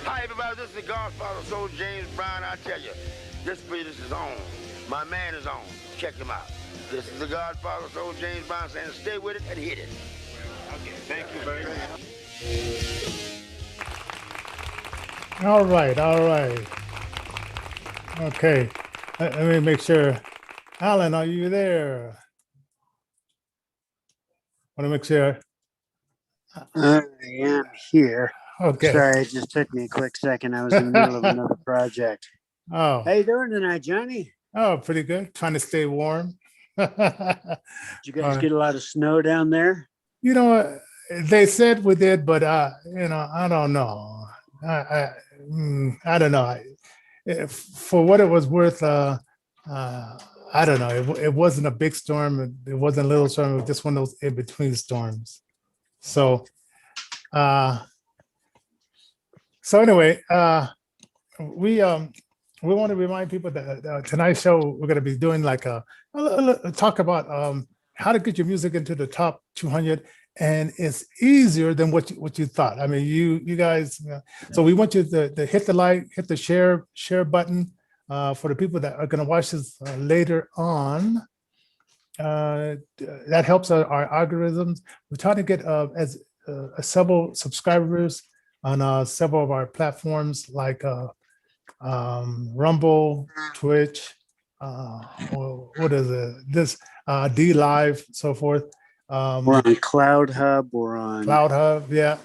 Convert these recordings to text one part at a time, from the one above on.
Hi, everybody. This is the Godfather Soul, James Brown. I tell you, this business is on. My man is on. Check him out. This is the Godfather Soul, James Brown saying stay with it and hit it. Okay, thank you very much. All right, all right. Okay, let me make sure. Alan, are you there? Want to make sure. I am here. Okay. Sorry, it just took me a quick second. I was in the middle of another project. Oh. How you doing tonight, Johnny? Oh, pretty good. Trying to stay warm. Did you guys get a lot of snow down there? You know, they said we did, but you know, I don't know. I don't know. For what it was worth, I don't know. It wasn't a big storm. It wasn't a little storm. It was just one of those in between storms. So, anyway, we want to remind people that tonight's show we're going to be doing like a talk about how to get your music into the top 200, and it's easier than what you thought. I mean, you guys. So we want you to hit the like, hit the share button for the people that are going to watch this later on. That helps our algorithms. We're trying to get several subscribers on several of our platforms like Rumble, Twitch, what is it? This D Live, so forth. We're on Cloud Hub. We're on Cloud Hub, yeah.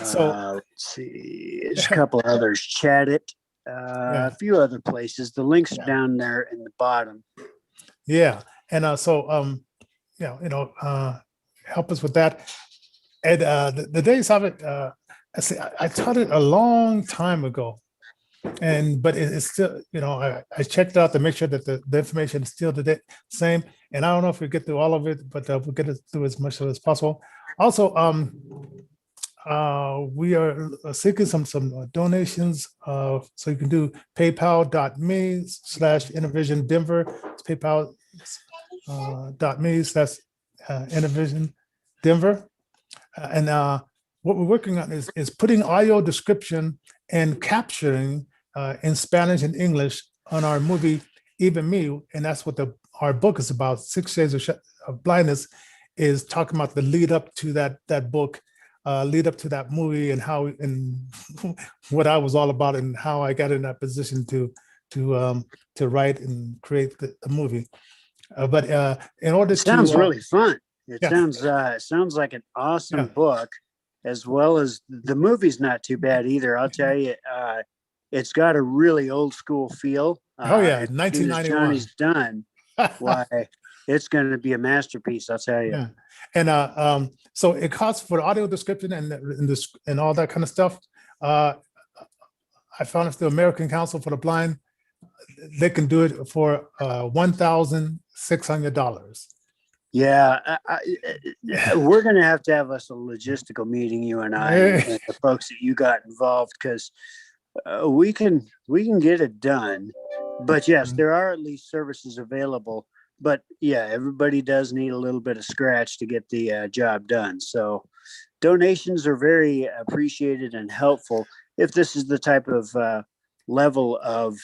So let's see, there's a couple others. Chat It, a few other places. The links are down there in the bottom. Yeah, and help us with that. And the days of it, I taught it a long time ago, but it's still, I checked it out to make sure that the information is still the same. And I don't know if we get through all of it, but we'll get it through as much as possible. Also, we are seeking some donations. So you can do paypal.me/Innervision Denver. It's paypal.me/Innervision Denver. And what we're working on is putting audio description and capturing in Spanish and English on our movie, Even Me. And that's what our book is about. 6 Shades of Blindness is talking about the lead up to that book, lead up to that movie, and how and what I was all about and how I got in that position to write and create the movie. But in order to sounds really fun. It sounds like an awesome book, as well as the movie's not too bad either. I'll tell you, it's got a really old school feel. 1991. Johnny's done. Why, it's going to be a masterpiece, I'll tell you. Yeah. And so it costs for the audio description and all that kind of stuff. I found if the American Council for the Blind, they can do it for $1,600. Yeah, we're going to have us a logistical meeting, you and I, and the folks that you got involved, because we can get it done. But yes, there are at least services available. But yeah, everybody does need a little bit of scratch to get the job done. So donations are very appreciated and helpful if this is the type of level of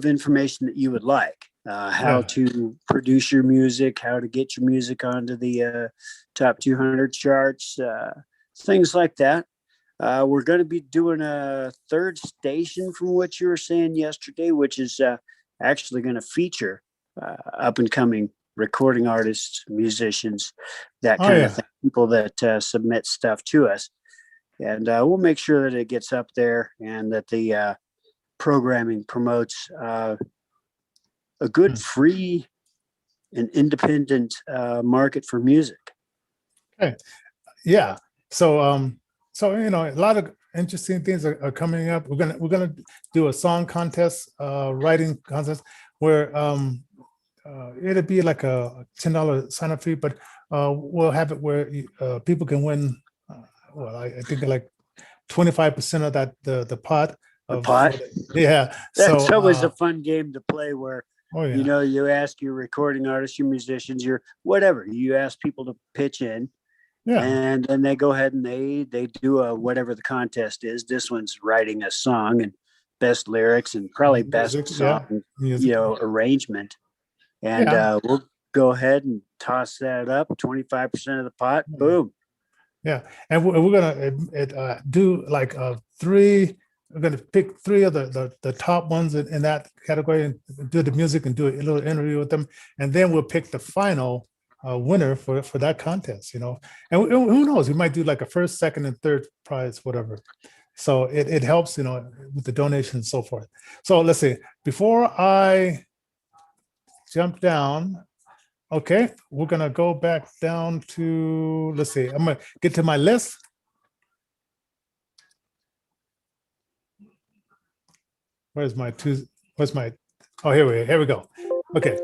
information that you would like. How to produce your music, how to get your music onto the top 200 charts, things like that. We're going to be doing a third station from what you were saying yesterday, which is actually going to feature up and coming recording artists, musicians, that kind of thing, people that submit stuff to us. And we'll make sure that it gets up there and that the programming promotes a good, free and independent market for music. Okay. Yeah. So, a lot of interesting things are coming up. We're gonna do a song contest, writing contest, where it'll be like a $10 sign-up fee, but we'll have it where people can win. I think like 25% of the pot. Yeah. That's always a fun game to play where. You ask your recording artists, your musicians, your whatever, you ask people to pitch in, Yeah. And then they go ahead and they do whatever the contest is. This one's writing a song and best lyrics and probably best Music, song, yeah. Music. arrangement. And Yeah. we'll go ahead and toss that up. 25% of the pot. Boom. Yeah. And we're gonna do like three. We're gonna pick three of the top ones in that category and do the music and do a little interview with them, and then we'll pick the final winner for that contest. And who knows? We might do like a first, second, and third prize, whatever. So it helps, with the donation and so forth. So let's see. Before I jump down, okay, we're gonna go back down to, let's see, I'm gonna get to my list. Where's my, oh, here we go. Okay.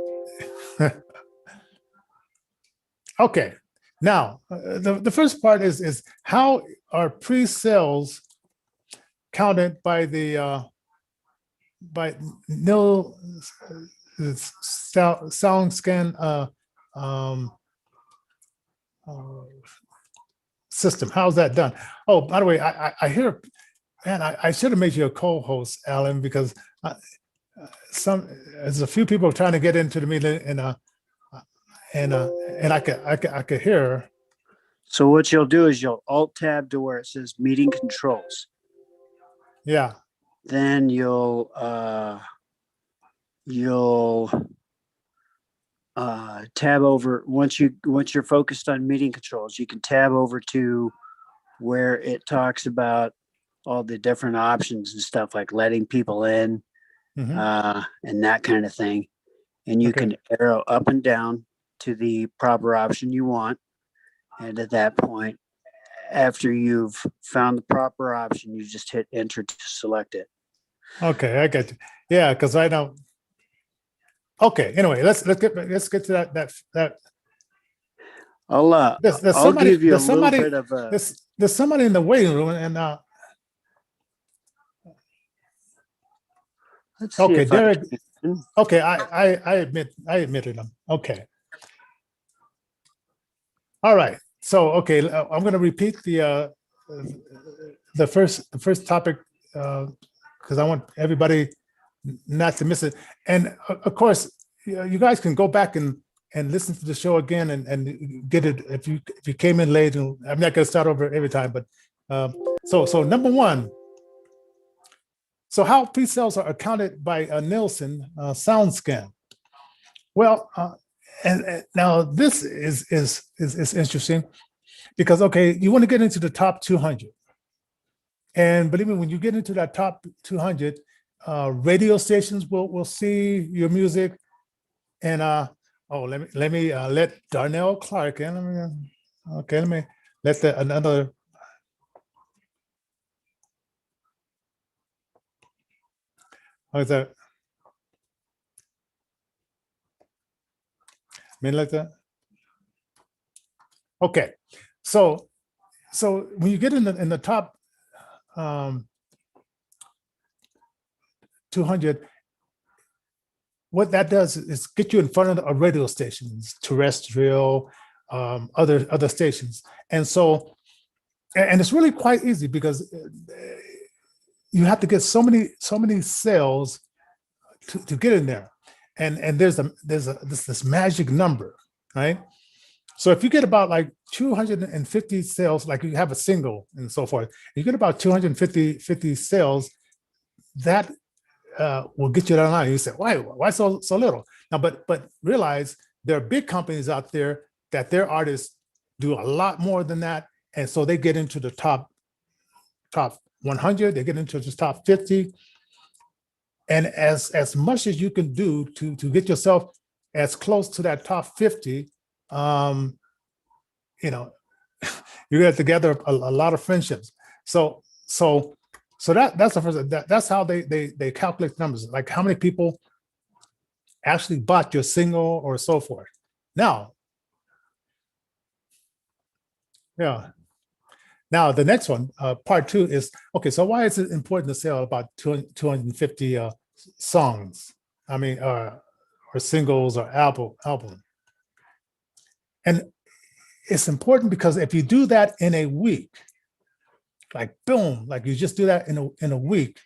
Okay, now the first part is how are pre-sales counted by the by nil sound scan system. How's that done? Oh, by the way, I hear, man, I should have made you a co-host, Alan, because there's a few people trying to get into the meeting, and I could hear. So what you'll do is you'll alt tab to where it says meeting controls. Yeah. Then you'll tab over once you're focused on meeting controls, you can tab over to where it talks about all the different options and stuff like letting people in, and that kind of thing. And you can arrow up and down to the proper option you want. And at that point, after you've found the proper option, you just hit enter to select it. Okay, I get you. Yeah, because I don't. Okay, anyway, let's get to that. I'll somebody, give you a little bit of there's somebody in the waiting room, and let's see. Okay, if Derek. Okay, I admitted him. Okay. All right. So okay, I'm going to repeat the first topic because I want everybody not to miss it. And of course, you guys can go back and listen to the show again and get it if you came in late. And I'm not going to start over every time, but so number one. So how pre-sales are accounted by Nielsen sound scan? Well, and now this is interesting because you want to get into the top 200, and believe me, when you get into that top 200, radio stations will see your music, and let me let Darnell Clark in. Let me let another. How's that? Like that. Okay, so when you get in the top 200, what that does is get you in front of radio stations, terrestrial, other stations, and it's really quite easy because you have to get so many sales to get in there. And there's this magic number, right? So if you get about like 250 sales, like you have a single and so forth, you get about 250 sales, that will get you that line. You say, why so little? Now, but realize there are big companies out there that their artists do a lot more than that, and so they get into the top 100, they get into the top 50. And as much as you can do to get yourself as close to that top 50, you're gonna together a lot of friendships. So that's the first. That's how they calculate numbers, like how many people actually bought your single or so forth. Now, Now the next one, part two is, okay, so why is it important to sell about 250 songs? I mean, or singles or album. And it's important because if you do that in a week, like boom, like you just do that in a week,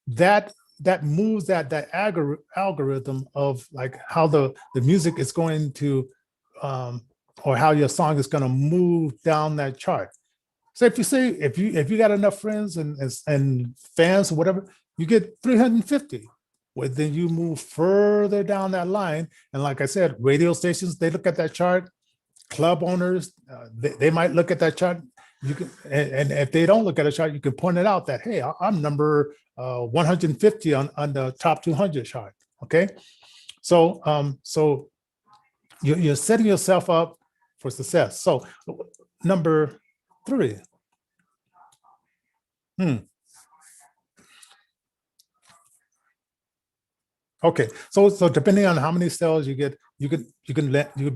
that moves that algorithm of like how the music is going to or how your song is going to move down that chart. So if you got enough friends and fans or whatever, you get 350. Well, then you move further down that line. And like I said, radio stations, they look at that chart. Club owners, they might look at that chart. You can, and if they don't look at a chart, you can point it out that, hey, I'm number 150 on the top 200 chart. Okay, so so you're setting yourself up for success. So number 3. Okay, so depending on how many sales you get, you can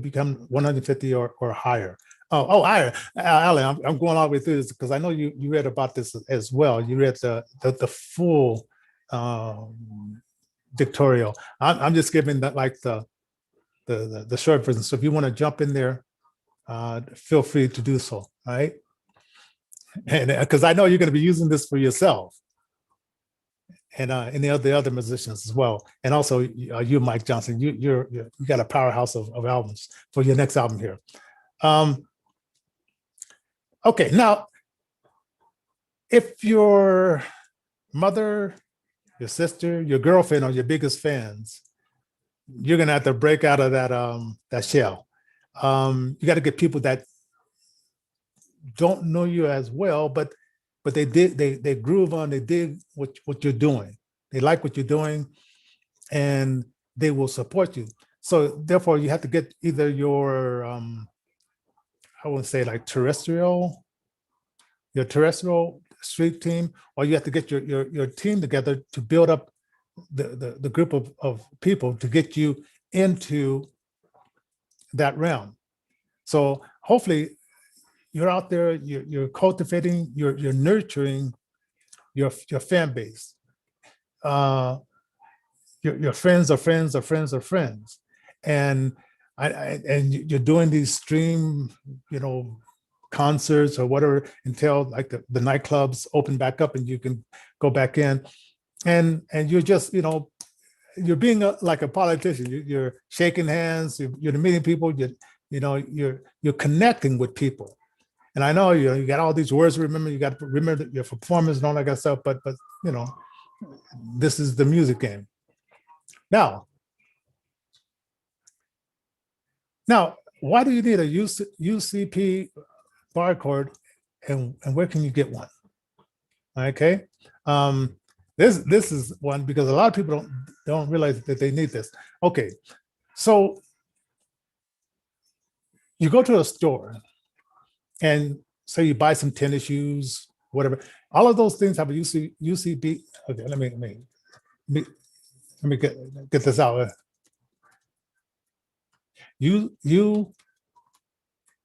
become 150 or higher. Higher. Ali, I'm going all the way through this because I know you read about this as well. You read the full dictorial. I'm just giving that like the short version. So if you want to jump in there, feel free to do so. All right, and because I know you're going to be using this for yourself. And any of the other musicians as well, and also you, Mike Johnson, you got a powerhouse of albums for your next album here. Okay, now if your mother, your sister, your girlfriend are your biggest fans, you're gonna have to break out of that shell. You got to get people that don't know you as well, but they groove on, they dig what you're doing. They like what you're doing, and they will support you. So therefore, you have to get either your I wouldn't say like terrestrial street team, or you have to get your team together to build up the group of people to get you into that realm. So hopefully you're out there, you're cultivating, you're nurturing your fan base. Your friends of friends of friends of friends, and and you're doing these stream, concerts or whatever until like the nightclubs open back up and you can go back in, and you're just you're being like a politician. You're shaking hands, you're meeting people, you're connecting with people. And I know you got all these words to remember. You got to remember your performance and all that kind of stuff. But this is the music game. Now, why do you need a UCP barcode, and where can you get one? Okay, this is one because a lot of people don't realize that they need this. Okay, so you go to a store. And say you buy some tennis shoes, whatever. All of those things have a UCB. Okay, let me get this out.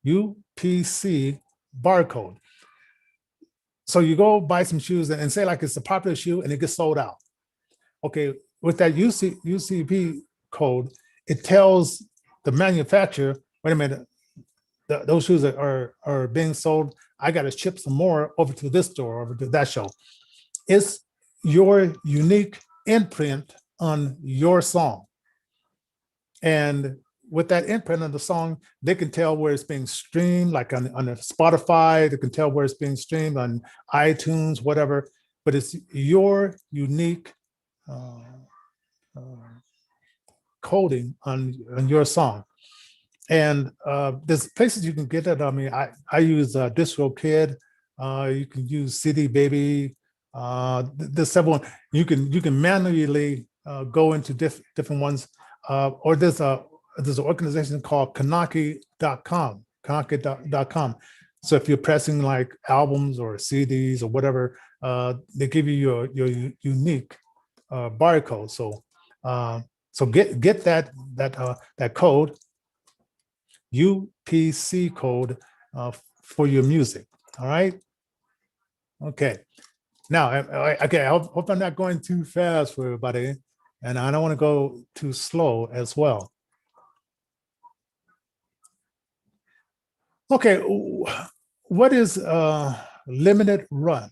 UPC barcode. So you go buy some shoes and say like it's a popular shoe and it gets sold out. Okay, with that UCP code, it tells the manufacturer, wait a minute, those shoes are being sold. I got to ship some more over to this store, over to that show. It's your unique imprint on your song. And with that imprint on the song, they can tell where it's being streamed, like on Spotify, they can tell where it's being streamed on iTunes, whatever, but it's your unique coding on your song. And there's places you can get it. I mean, I use DistroKid. You can use CD Baby. There's several. You can manually go into different ones. Or there's an organization called Kanaki.com. Kanaki.com. So if you're pressing like albums or CDs or whatever, they give you your unique barcode. So get that code. UPC code for your music. All right. Okay. Now, okay. I hope I'm not going too fast for everybody, and I don't want to go too slow as well. Okay, what is limited run?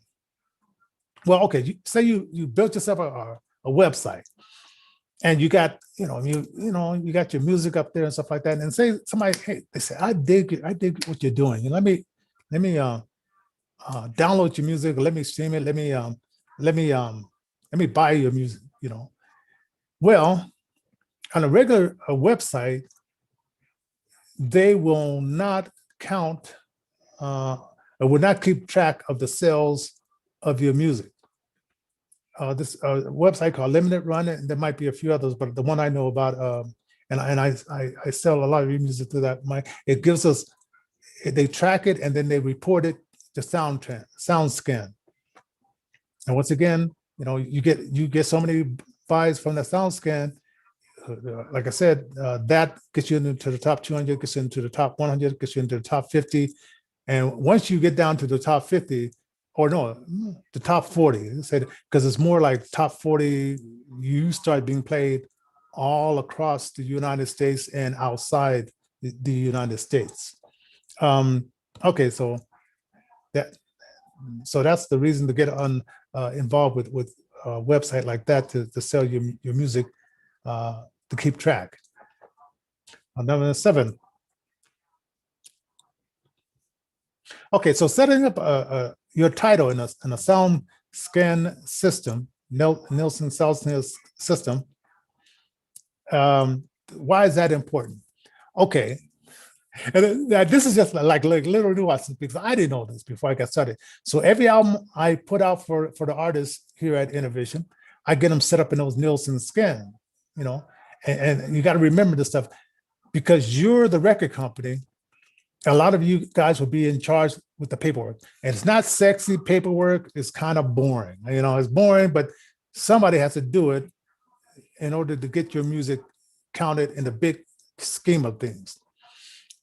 Well, okay, say you built yourself a website, and you got you got your music up there and stuff like that, and say somebody, hey, they say, I dig what you're doing. Let me download your music, let me stream it, let me buy your music. Well, on a regular website, they will not count or will not keep track of the sales of your music. This website called Limited Run, and there might be a few others, but the one I know about, and I sell a lot of music through that. It gives us, they track it and then they report it to SoundScan. And once again, you get so many buys from the SoundScan. Like I said, that gets you into the top 200, gets you into the top 100, gets you into the top 50. And once you get down to the top 50, or no, the top 40, because it's more like top 40, you start being played all across the United States and outside the United States. Okay, so that's the reason to get involved with a website like that, to sell your music, to keep track. Number 7. Okay, so setting up your title in a sound scan system, Nielsen SoundScan system. Why is that important? Okay, and this is just like little nuances, because I didn't know this before I got started. So every album I put out for the artists here at Innervision, I get them set up in those Nielsen scan, and you got to remember this stuff, because you're the record company. A lot of you guys will be in charge with the paperwork, and it's not sexy paperwork. It's kind of boring. It's boring, but somebody has to do it in order to get your music counted in the big scheme of things.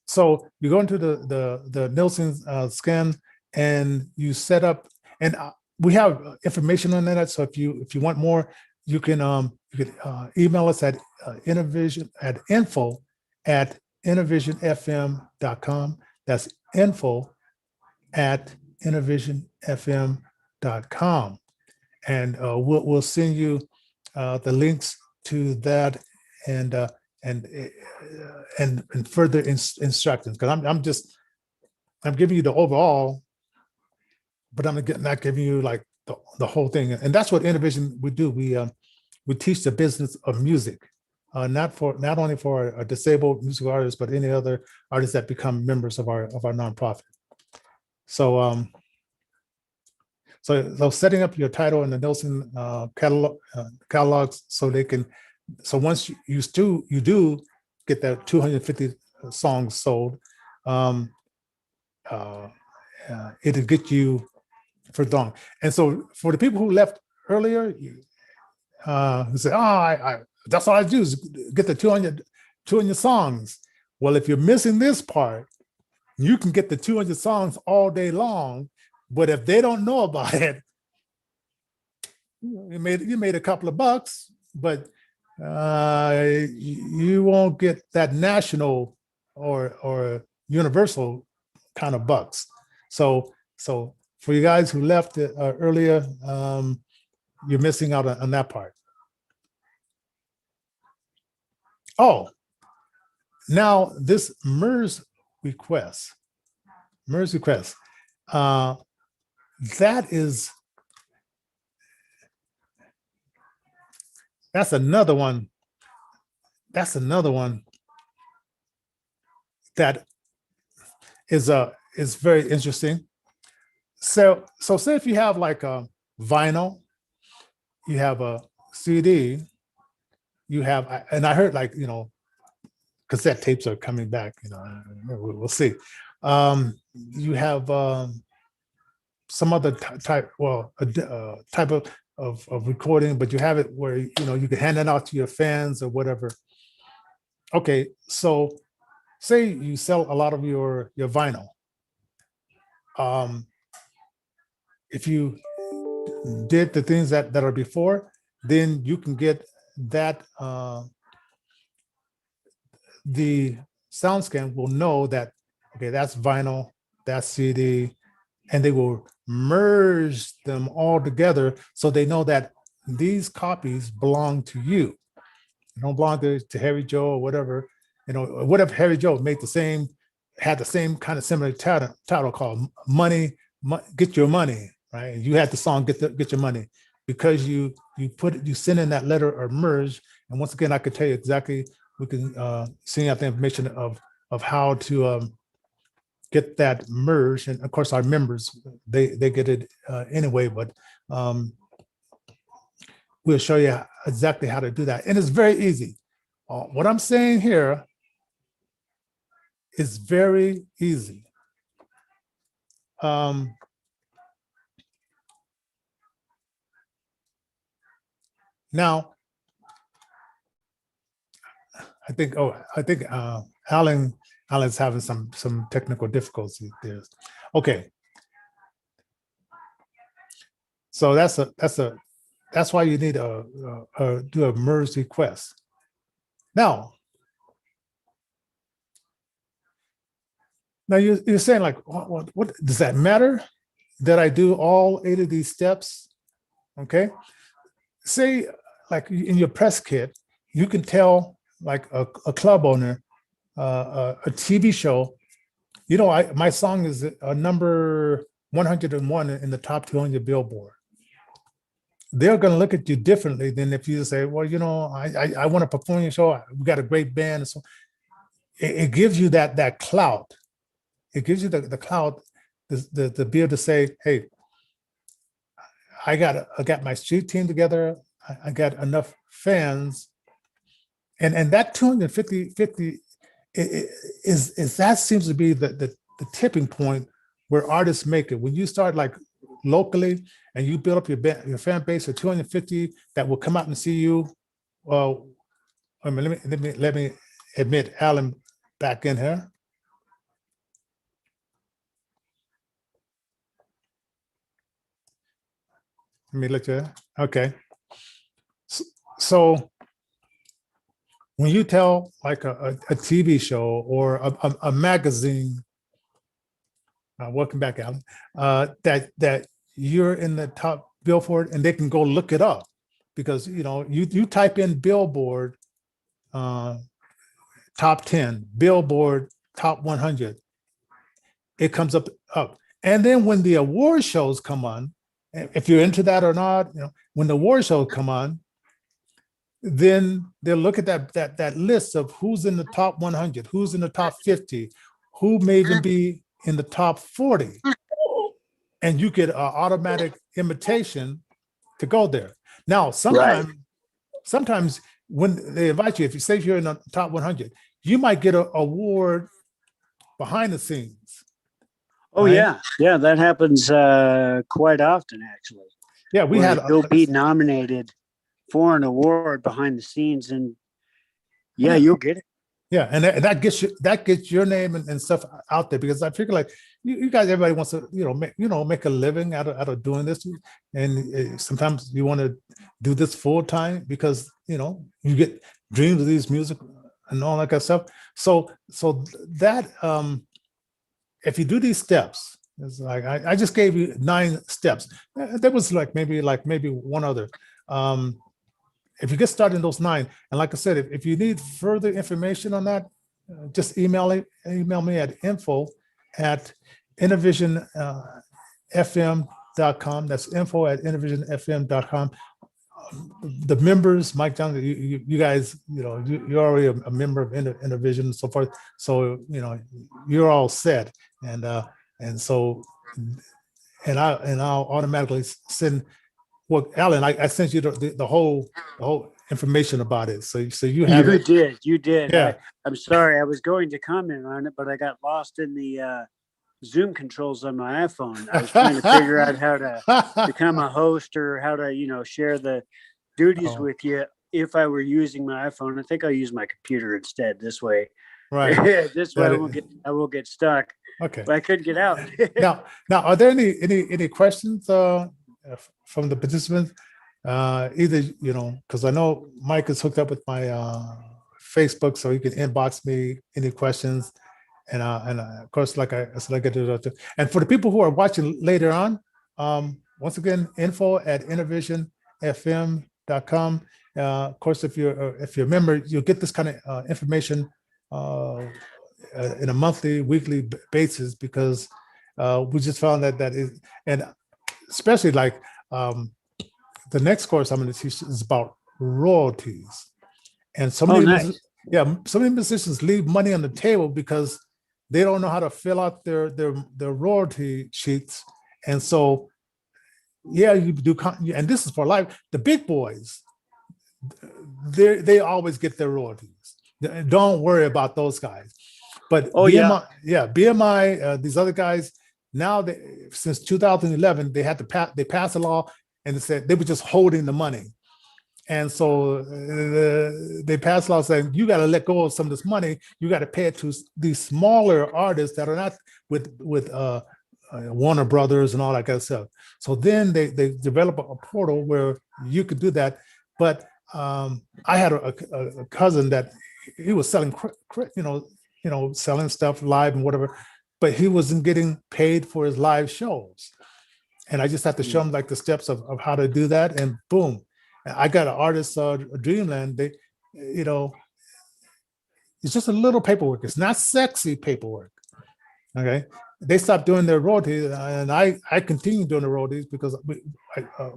So you go into the Nielsen scan, and you set up, and we have information on that. So if you want more, you can email us at Innervision at info@innervisionfm.com. That's info@innervisionfm.com, and we'll send you the links to that and further instructions, because I'm giving you the overall, but I'm not giving you like the whole thing. And that's what Innervision we do. We teach the business of music. Not only for a disabled musical artists, but any other artists that become members of our nonprofit. So setting up your title in the Nielsen catalogs, so they can. So once you do get that 250 songs sold, it'll get you for long. And so for the people who left earlier, who say, that's all I do is get the 200 songs. Well, if you're missing this part, you can get the 200 songs all day long, but if they don't know about it, you made a couple of bucks, but you won't get that national or universal kind of bucks. So for you guys who left earlier, you're missing out on that part. Oh, now this MERS request, that's another one that is very interesting. So say if you have like a vinyl, you have a CD, you have, and I heard cassette tapes are coming back, we'll see. You have some other type of recording, but you have it where, you can hand it out to your fans or whatever. Okay, so say you sell a lot of your vinyl. If you did the things that are before, then you can get that, the SoundScan will know that, Okay, that's vinyl, that's CD, and they will merge them all together so they know that these copies belong to you. They don't belong to Harry Joe or whatever. What if Harry Joe had the same kind of similar title called Money, Get Your Money, right? You had the song Get Your Money because you send in that letter or merge. And once again, I could tell you exactly, we can send out the information of how to get that merged. And of course, our members, they get it anyway, but we'll show you exactly how to do that. And it's very easy. What I'm saying here is very easy. Now, I think Alan's having some technical difficulties there. Okay. So that's why you need do a merge request. Now you're saying like, what does that matter that I do all 8 of these steps? Okay. Say like in your press kit, you can tell like a club owner, a TV show, my song is a number 101 in the top 200 Billboard. They're going to look at you differently than if you say, well, I want to perform your show. We got a great band. So it gives you that clout. It gives you the clout to be able to say, hey, I got my street team together. I got enough fans. And that 250 is that seems to be the tipping point where artists make it. When you start like locally and you build up your fan base of 250 that will come out and see you. Well, I mean, let me admit Alan back in here. Let me let you. Okay. So when you tell like a TV show or a magazine, welcome back, Alan, that you're in the top Billboard, and they can go look it up because you type in Billboard top 10, Billboard top 100, it comes up. And then when the award shows come on, if you're into that or not, when the award shows come on, then they'll look at that list of who's in the top 100, who's in the top 50, who may even be in the top 40. And you get an automatic invitation to go there. Now, sometimes when they invite you, if you say you're in the top 100, you might get an award behind the scenes. Oh, right? Yeah, that happens quite often, actually. Yeah, you'll be nominated for an award behind the scenes, and you'll get it. Yeah, and that gets your name and stuff out there, because I figure like you guys, everybody wants to make a living out of doing this, and sometimes you want to do this full time because you get dreams of these music and all that kind of stuff. So that if you do these steps, it's like I just gave you 9 steps. There was maybe one other. If you get started in those 9, and like I said, if you need further information on that, just email me at info@innervisionfm.com. That's info@innervisionfm.com. The members, Mike Johnson, you guys, you're already a member of Innervision and so forth. So you're all set, and I'll automatically send. Well, Alan, I sent you the whole information about it. So you have it. You did. Yeah. I'm sorry. I was going to comment on it, but I got lost in the Zoom controls on my iPhone. I was trying to figure out how to become a host or how to, share the duties with you if I were using my iPhone. I think I'll use my computer instead. This way. Right. This way I will get stuck. Okay. But I couldn't get out. Now, are there any questions from the participants? Either because I know Mike is hooked up with my Facebook, so he can inbox me any questions, And of course, like I said, I get to do. And for the people who are watching later on, once again, info@innervisionfm.com. Of course, if you're a member, you'll get this kind of information in a monthly, weekly basis, because we just found that is, and especially like the next course I'm going to teach is about royalties, and so many, nice. so many musicians leave money on the table because they don't know how to fill out their royalty sheets, and so you do, and this is for life. The big boys, they always get their royalties. Don't worry about those guys. But BMI, these other guys, now since 2011, they passed a law, and it said they were just holding the money. And so they passed a law saying you got to let go of some of this money. You got to pay it to these smaller artists that are not with Warner Brothers and all that kind of stuff. So then they developed a portal where you could do that. But I had a cousin that he was selling, selling stuff live and whatever, but he wasn't getting paid for his live shows. And I just had to show him like the steps of how to do that, and boom. I got an artist, Dreamland. They, it's just a little paperwork. It's not sexy paperwork. Okay, they stopped doing their royalties, and I continue doing the royalties because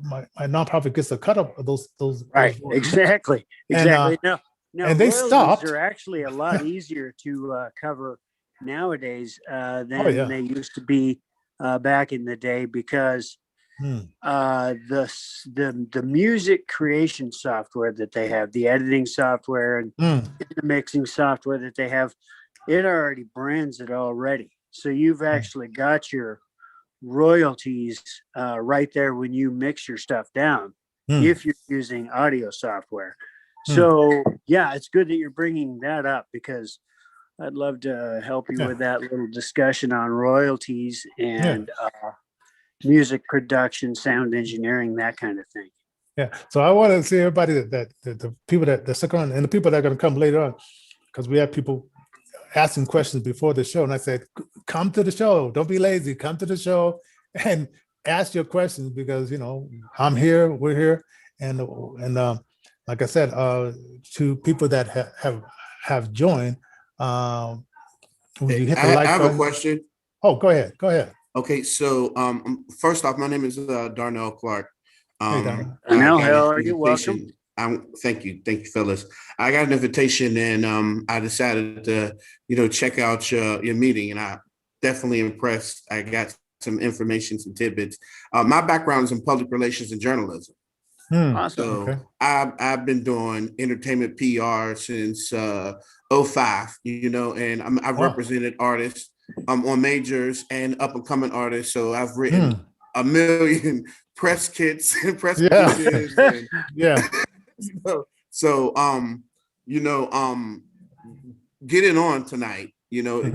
my nonprofit gets a cut of those. Right, exactly. And, no, and they stopped. Are actually a lot easier to cover nowadays than they used to be back in the day, because the music creation software that they have, the editing software and the mixing software that they have, it already brands it already. So you've actually got your royalties right there when you mix your stuff down, if you're using audio software. So yeah, it's good that you're bringing that up, because I'd love to help you with that little discussion on royalties and music production, sound engineering, that kind of thing. Yeah. So I want to see everybody that the people that stick on, and the people that are going to come later on, because we have people asking questions before the show. And I said, come to the show. Don't be lazy. Come to the show and ask your questions, because, I'm here, we're here. And like I said, to people that have joined, I have a question. Oh, go ahead. Okay, so first off, my name is Darnell Clark. Darnell, how are you? Welcome. Thank you, Phyllis. I got an invitation, and I decided to, check out your meeting, and I definitely impressed. I got some information, some tidbits. My background is in public relations and journalism. Awesome. So I've been doing entertainment PR since 2005, and I've represented artists on majors and up and coming artists. So I've written a million press kits and press releases. And, so getting on tonight,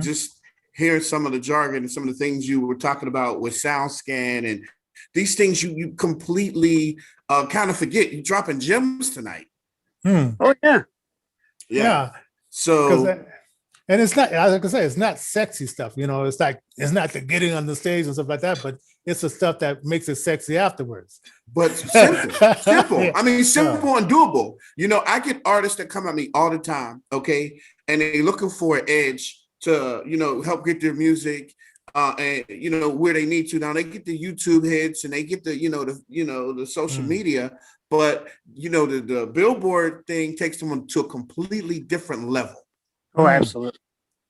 just hearing some of the jargon and some of the things you were talking about with SoundScan and these things you completely kind of forget. You're dropping gems tonight. Oh yeah. So and it's not, like I say, it's not sexy stuff. It's like, it's not the getting on the stage and stuff like that, but it's the stuff that makes it sexy afterwards. But simple. I mean, simple and doable. I get artists that come at me all the time, okay, and they're looking for an edge to, help get their music, and where they need to. Now they get the YouTube hits and they get the, the social media, but the billboard thing takes them to a completely different level. Oh, absolutely.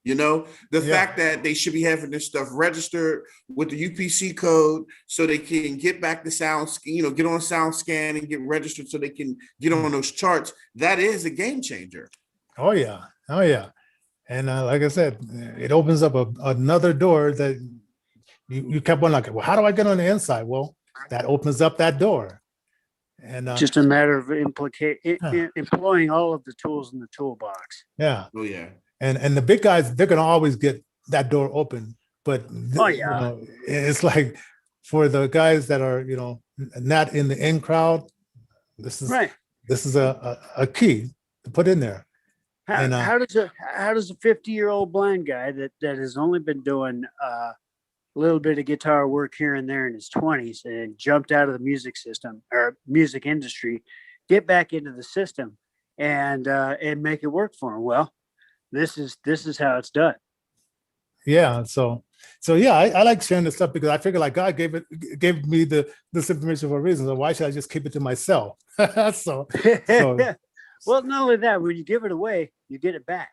The fact that they should be having this stuff registered with the UPC code so they can get back the sound, get on SoundScan and get registered so they can get on those charts. That is a game changer. Oh yeah. And like I said, it opens up another door that you kept on like, well, how do I get on the inside? Well, that opens up that door. And just a matter of employing all of the tools in the toolbox. Yeah. Oh yeah. And the big guys, they're gonna always get that door open. But it's like for the guys that are, not in the in crowd, this is a key to put in there. And How does a 50-year-old blind guy that has only been doing a little bit of guitar work here and there in his 20s and jumped out of the music system or music industry get back into the system and make it work for him? Well, this is how it's done. yeah, so yeah, I like sharing this stuff because I figure like God gave me this information for a reason. So why should I just keep it to myself? so Well, not only that, when you give it away, you get it back.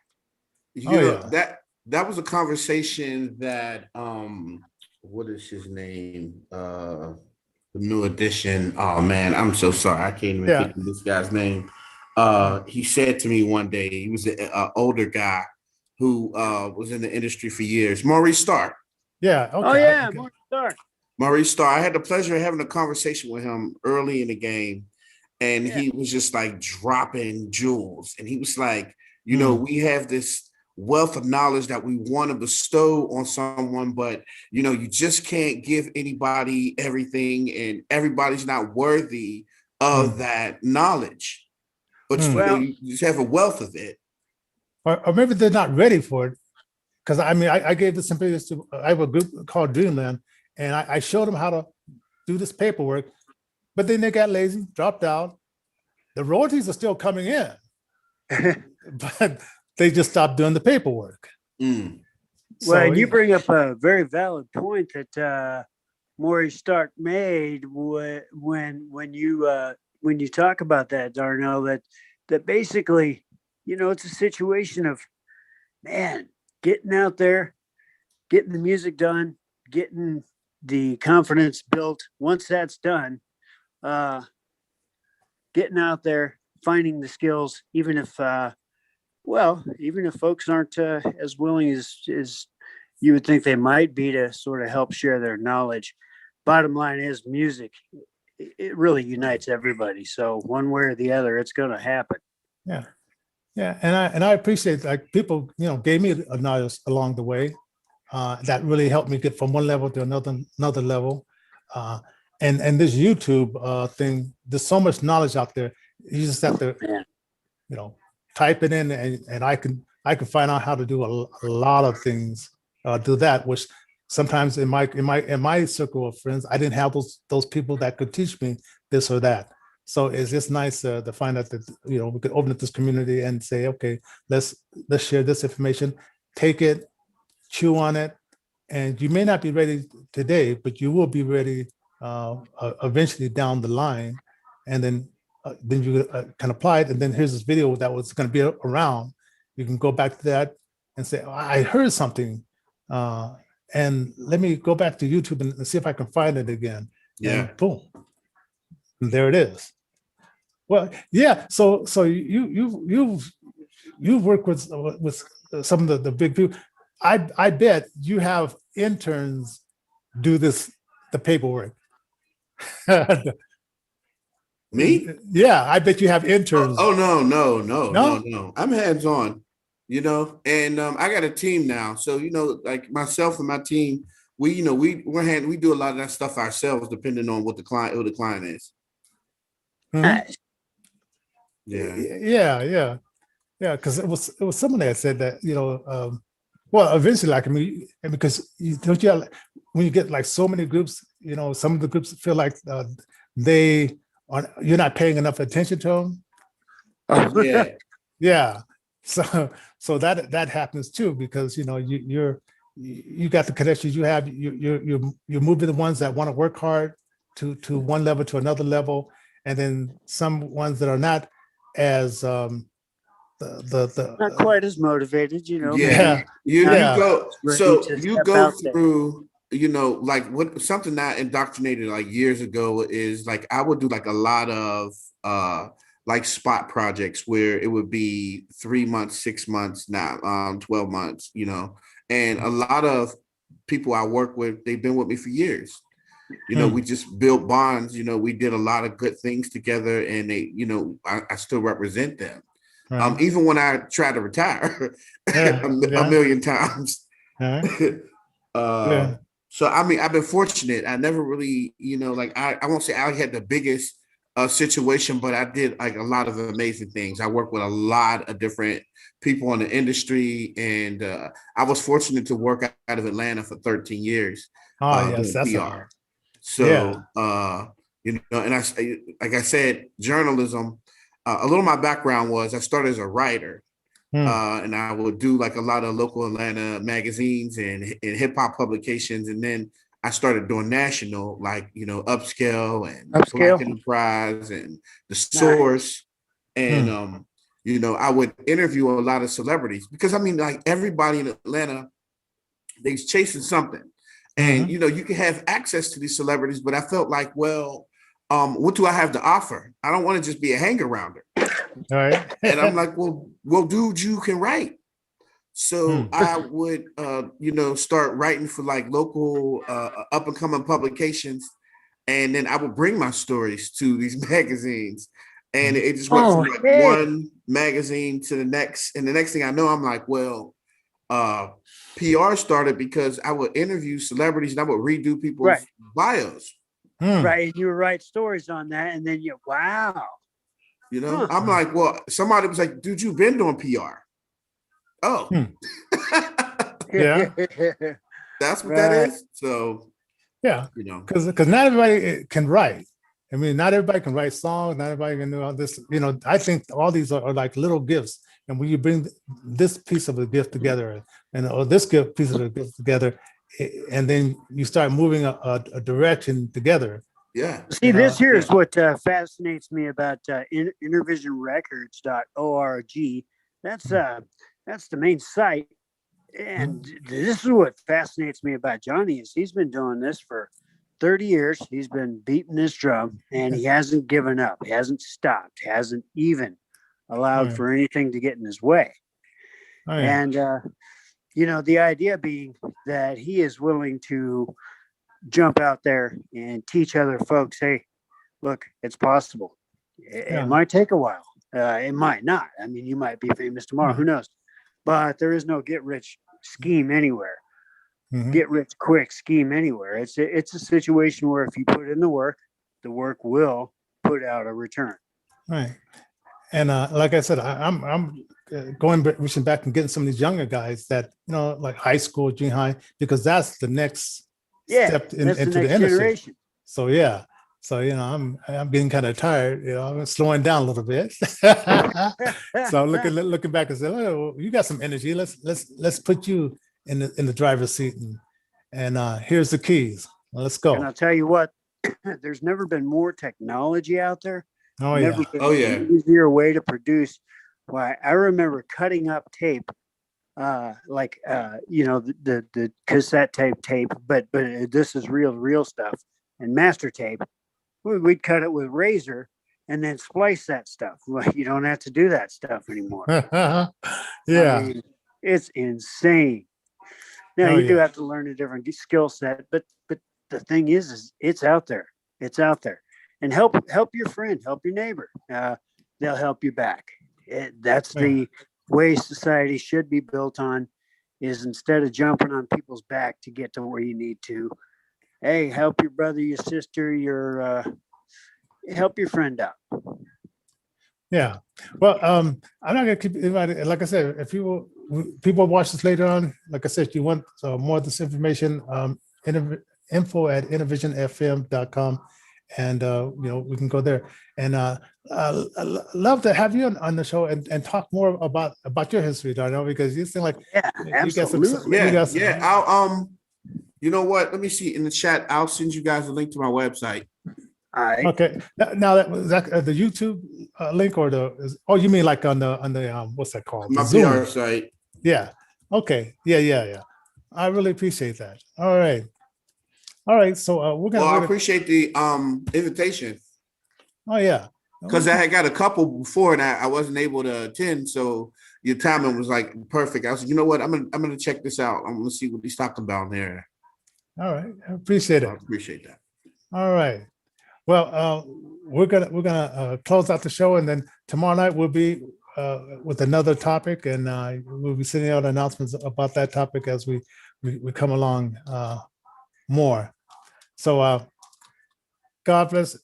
That was a conversation that what is his name? The new edition. Oh man, I'm so sorry. I can't even think of this guy's name. He said to me one day, he was an older guy who was in the industry for years. Maurice Starr. Yeah. Okay. Oh yeah, Maurice Starr. Maurice Starr. I had the pleasure of having a conversation with him early in the game. And he was just like dropping jewels. And he was like, you know, we have this wealth of knowledge that we want to bestow on someone, but, you know, you just can't give anybody everything and everybody's not worthy of that knowledge. But you just have a wealth of it. Or maybe they're not ready for it. Because I mean, I gave this simply to, I have a group called Dreamland, and I showed them how to do this paperwork. But then they got lazy, dropped out. The royalties are still coming in, but they just stopped doing the paperwork. Well, and you bring up a very valid point that Maurice Stark made when you talk about that, Darnell, that basically, you know, it's a situation of, man, getting out there, getting the music done, getting the confidence built. Once that's done, getting out there, finding the skills, even if folks aren't as willing as you would think they might be to sort of help share their knowledge. Bottom line is music, it really unites everybody. So one way or the other, it's going to happen. Yeah. Yeah. And I appreciate like people, you know, gave me a knowledge along the way that really helped me get from one level to another level. And this YouTube thing, there's so much knowledge out there. You just have to, you know, type it in, and I can find out how to do a lot of things. Do that, which sometimes in my circle of friends, I didn't have those people that could teach me this or that. So it's just nice to find out that, you know, we could open up this community and say, okay, let's share this information, take it, chew on it, and you may not be ready today, but you will be ready eventually down the line, and then you can apply it. And then here's this video that was going to be around. You can go back to that and say, oh, I heard something, and let me go back to YouTube and see if I can find it again. Yeah. And boom, and there it is. Well, yeah. So you've worked with some of the big people. I bet you have interns do the paperwork. Me? Yeah, I bet you have interns. Oh no. I'm hands-on, you know, and I got a team now. So, you know, like myself and my team, we do a lot of that stuff ourselves, depending on who the client is. Mhm. Yeah. Yeah. Because it was someone that said that, you know, well, eventually, like, I mean, because when you get like so many groups, you know, some of the groups feel like you're not paying enough attention to them. Yeah. Yeah. So that happens too, because, you know, you got the connections you have, you're moving the ones that want to work hard to one level to another level, and then some ones that are not as not quite as motivated, you know. Yeah. You go through, you know, like something that indoctrinated like years ago is like I would do like a lot of like spot projects where it would be 3 months, 6 months, now 12 months, you know, and a lot of people I work with, they've been with me for years. You know, we just built bonds, you know, we did a lot of good things together, and they, you know, I still represent them. Right. Even when I try to retire a million times. So, I mean, I've been fortunate. I never really, you know, like I won't say I had the biggest situation, but I did like a lot of amazing things. I worked with a lot of different people in the industry, and I was fortunate to work out of Atlanta for 13 years Oh, yes, doing that's PR. yeah. So, you know, and like I said, journalism, a little of my background was I started as a writer. And I would do like a lot of local Atlanta magazines and hip hop publications. And then I started doing national, like, you know, Upscale and Black Enterprise and The Source. And, you know, I would interview a lot of celebrities because I mean, like everybody in Atlanta, they're chasing something. And, you know, you can have access to these celebrities, but I felt like, well, what do I have to offer? I don't want to just be a hang-arounder. All right. And I'm like, well, dude, you can write. So I would, you know, start writing for like local up and coming publications. And then I would bring my stories to these magazines. And it just went from like one magazine to the next. And the next thing I know, I'm like, well, PR started because I would interview celebrities and I would redo people's bios. Right. And you would write stories on that. And then wow. You know, I'm like, well, somebody was like, dude, you've been doing PR. Oh. Yeah. That's what that is. So, yeah, you know, because not everybody can write. I mean, not everybody can write songs. Not everybody can do all this. You know, I think all these are like little gifts. And when you bring this piece of a gift together or this piece of the gift together, and then you start moving a direction together. Yeah. See, this here is what fascinates me about innervisionrecords.org. That's the main site. And this is what fascinates me about Johnny is he's been doing this for 30 years. He's been beating this drum and he hasn't given up. He hasn't stopped. He hasn't even allowed for anything to get in his way. And, you know, the idea being that he is willing to jump out there and teach other folks, hey, look, it's possible. It might take a while. It might not. I mean, you might be famous tomorrow. Who knows? But there is no get rich scheme anywhere. Get rich quick scheme anywhere. It's a situation where if you put in the work will put out a return. Right. And like I said, I'm reaching back and getting some of these younger guys that, you know, like high school, junior high, because that's the next step into the industry. So yeah. So, you know, I'm getting kind of tired, you know, I'm slowing down a little bit. So looking back and saying, oh, you got some energy. Let's put you in the driver's seat and here's the keys. Let's go. And I'll tell you what, there's never been more technology out there. Never been an easier way to produce. Why I remember cutting up tape, you know, the cassette tape, but this is real stuff and master tape. We'd cut it with razor and then splice that stuff. Well, you don't have to do that stuff anymore. Yeah, I mean, it's insane. Now you do have to learn a different skill set, but the thing is it's out there. It's out there, and help your friend, help your neighbor. They'll help you back. That's the way society should be built on. Is instead of jumping on people's back to get to where you need to. Hey, help your brother, your sister, help your friend out. Yeah. Well, I'm not gonna keep anybody. Like I said, if people watch this later on, like I said, you want more of this information, info@innervisionfm.com, and you know, we can go there. And I'd love to have you on the show and talk more about your history, Darnell, because you seem like absolutely. I'll you know what? Let me see in the chat. I'll send you guys a link to my website. All right. Okay. Now that the YouTube link or you mean like on the what's that called? My Zoom PR site. Yeah. Okay. Yeah. I really appreciate that. All right. So we're gonna. Well, I appreciate the invitation. Oh yeah. Because I had got a couple before and I wasn't able to attend, so your timing was like perfect. I was like, you know what? I'm gonna check this out. I'm gonna see what he's talking about there. All right. I appreciate it. I appreciate that. All right. Well, we're gonna close out the show, and then tomorrow night we'll be with another topic, and we'll be sending out announcements about that topic as we come along more. So God bless